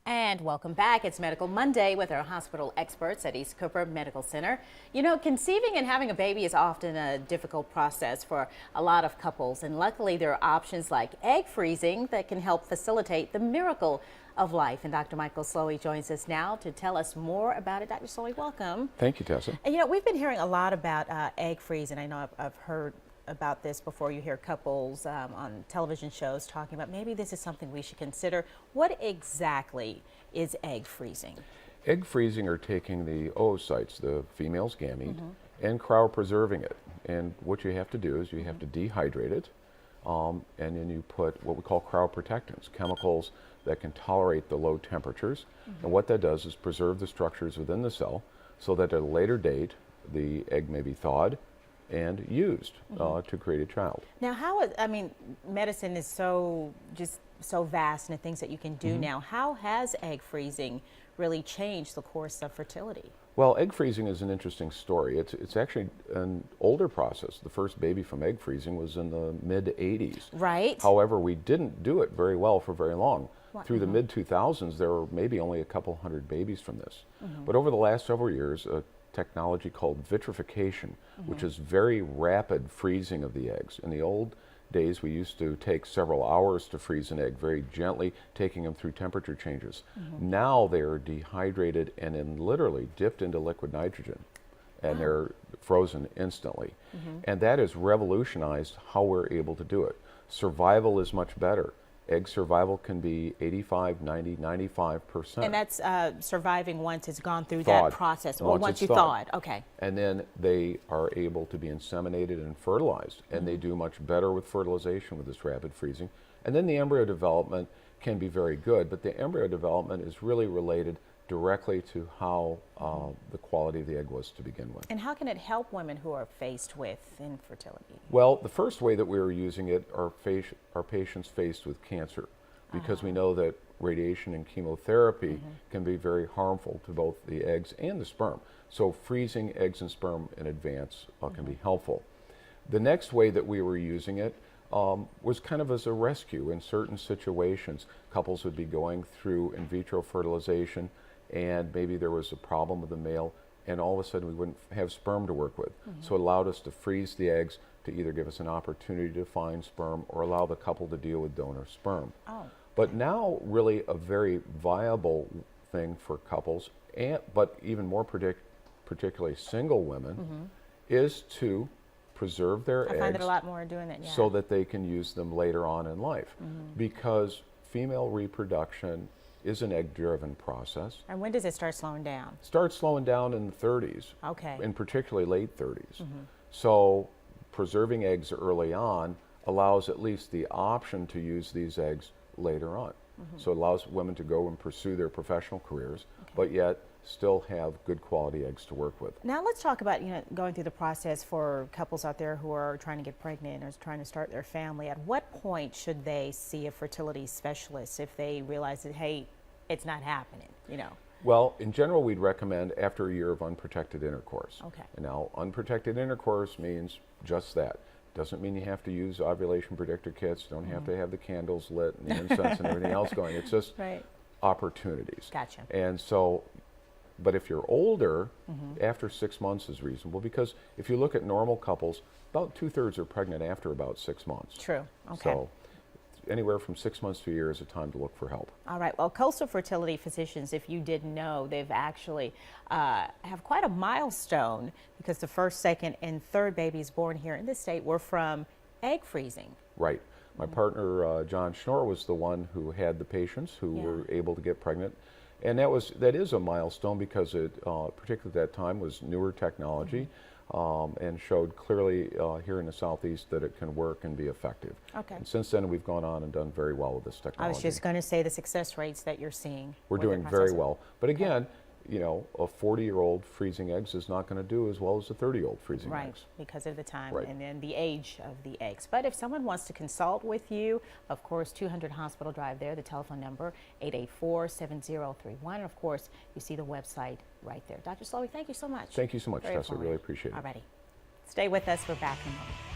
And welcome back. It's Medical Monday with our hospital experts at East Cooper Medical Center. You know, conceiving and having a baby is often a difficult process for a lot of couples, and luckily there are options like egg freezing that can help facilitate the miracle of life. And Dr. Michael Slowey joins us now to tell us more about it. Dr. Slowey, welcome. Thank you, Tessa. And you know, we've been hearing a lot about egg freezing. I know I've heard about this before. You hear couples on television shows talking about maybe this is something we should consider. What exactly is egg freezing? Egg freezing are taking the oocytes, the female's gamete, and cryopreserving it. And what you have to do is you have to dehydrate it, and then you put what we call cryoprotectants, chemicals that can tolerate the low temperatures. And what that does is preserve the structures within the cell so that at a later date the egg may be thawed and used to create a child. Now, I mean, medicine is so vast and the things that you can do now. How has egg freezing really changed the course of fertility? Well, egg freezing is an interesting story. It's actually an older process. The first baby from egg freezing was in the mid-'80s. Right. However, we didn't do it very well for very long. Through the mid-2000s, there were maybe only a couple hundred babies from this. But over the last several years, technology called vitrification, which is very rapid freezing of the eggs. In the old days, we used to take several hours to freeze an egg very gently, taking them through temperature changes. Now they are dehydrated and then literally dipped into liquid nitrogen, and they're frozen instantly. And that has revolutionized how we're able to do it. Survival is much better. Egg survival can be 85, 90, 95%. And that's surviving once it's gone through Thawed. that process, or once you thawed. Okay. And then they are able to be inseminated and fertilized, and they do much better with fertilization with this rapid freezing. And then the embryo development can be very good, but the embryo development is really related directly to how the quality of the egg was to begin with. And how can it help women who are faced with infertility? Well, the first way that we were using it are patients faced with cancer, because we know that radiation and chemotherapy can be very harmful to both the eggs and the sperm. So freezing eggs and sperm in advance can be helpful. The next way that we were using it was kind of as a rescue in certain situations. Couples would be going through in vitro fertilization, and maybe there was a problem with the male, and all of a sudden we wouldn't have sperm to work with. So it allowed us to freeze the eggs to either give us an opportunity to find sperm or allow the couple to deal with donor sperm. But now really a very viable thing for couples, but even more particularly single women, is to preserve their eggs. I find it a lot more doing that, yeah. So that they can use them later on in life. Because female reproduction is an egg-driven process. And when does it start slowing down? Starts slowing down in the 30s. Okay. In particularly late 30s. So preserving eggs early on allows at least the option to use these eggs later on. So it allows women to go and pursue their professional careers, but yet still have good quality eggs to work with. Now let's talk about, going through the process for couples out there who are trying to get pregnant or trying to start their family. At what point should they see a fertility specialist if they realize that, hey, it's not happening, Well, in general, we'd recommend after a year of unprotected intercourse. Okay. And now, unprotected intercourse means just that. Doesn't mean you have to use ovulation predictor kits, don't have to have the candles lit and the incense and everything else going. It's just opportunities. Gotcha. And so, but if you're older, after 6 months is reasonable, because if you look at normal couples, about 2/3 are pregnant after about 6 months. True. Okay. So anywhere from 6 months to a year is a time to look for help. All right. Well, Coastal Fertility Physicians, if you didn't know, they've actually have quite a milestone, because the first, second, and third babies born here in the state were from egg freezing. Right. My partner, John Schnorr, was the one who had the patients who were able to get pregnant. And that is a milestone, because it, particularly at that time, was newer technology and showed clearly here in the Southeast that it can work and be effective. Okay. And since then, we've gone on and done very well with this technology. I was just going to say the success rates that you're seeing. We're doing very well. But again, a 40-year-old freezing eggs is not going to do as well as a 30-year-old freezing eggs. Right, because of the time Right. and then the age of the eggs. But if someone wants to consult with you, of course, 200 Hospital Drive there, the telephone number 884-7031. And of course, you see the website right there. Dr. Slowey, thank you so much. Thank you so much, Very Tessa. I really informative. appreciate it. Alrighty. Stay with us. We're back in a moment.